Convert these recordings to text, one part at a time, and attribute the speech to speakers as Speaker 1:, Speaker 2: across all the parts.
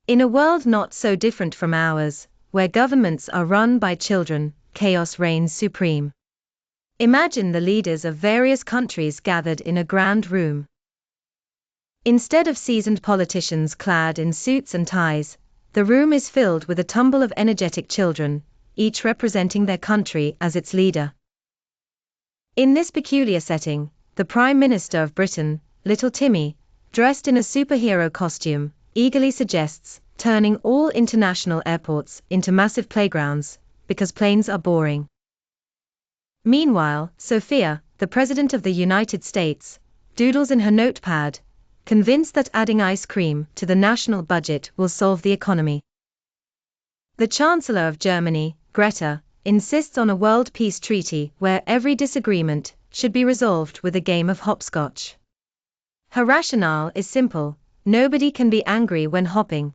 Speaker 1: In a world not so different from ours, where governments are run by children, chaos reigns supreme. Imagine the leaders of various countries gathered in a grand room. Instead of seasoned politicians clad in suits and ties, the room is filled with a tumble of energetic children, each representing their country as its leader. In this peculiar setting, the Prime Minister of Britain, little Timmy, dressed in a superhero costume, eagerly suggests turning all international airports into massive playgrounds, because planes are boring. Meanwhile, Sophia, the President of the United States, doodles in her notepad, convinced that adding ice cream to the national budget will solve the economy. The Chancellor of Germany, Greta, insists on a world peace treaty where every disagreement should be resolved with a game of hopscotch. Her rationale is simple: nobody can be angry when hopping.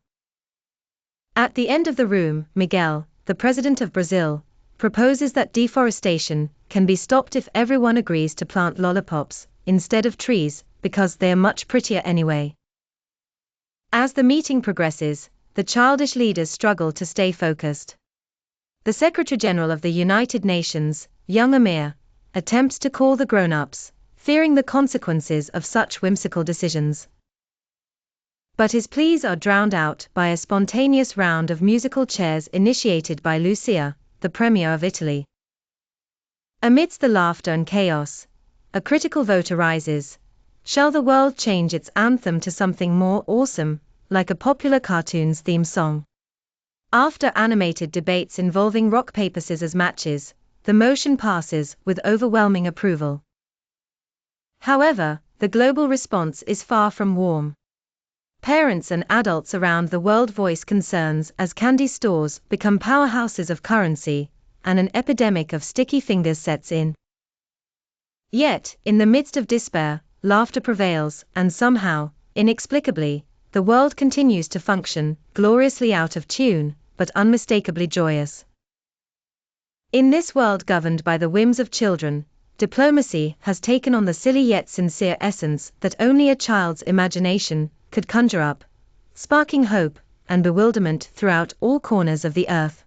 Speaker 1: At the end of the room, Miguel, the President of Brazil, proposes that deforestation can be stopped if everyone agrees to plant lollipops instead of trees, because they're much prettier anyway. As the meeting progresses, the childish leaders struggle to stay focused. The Secretary General of the United Nations, young Amir, attempts to call the grown-ups, fearing the consequences of such whimsical decisions. But his pleas are drowned out by a spontaneous round of musical chairs initiated by Lucia, the Premier of Italy. Amidst the laughter and chaos, a critical vote arises: shall the world change its anthem to something more awesome, like a popular cartoon's theme song? After animated debates involving rock-paper-scissors matches, the motion passes with overwhelming approval. However, the global response is far from warm. Parents and adults around the world voice concerns as candy stores become powerhouses of currency, and an epidemic of sticky fingers sets in. Yet, in the midst of despair, laughter prevails, and somehow, inexplicably, the world continues to function, gloriously out of tune, but unmistakably joyous. In this world governed by the whims of children, diplomacy has taken on the silly yet sincere essence that only a child's imagination could conjure up, sparking hope and bewilderment throughout all corners of the earth.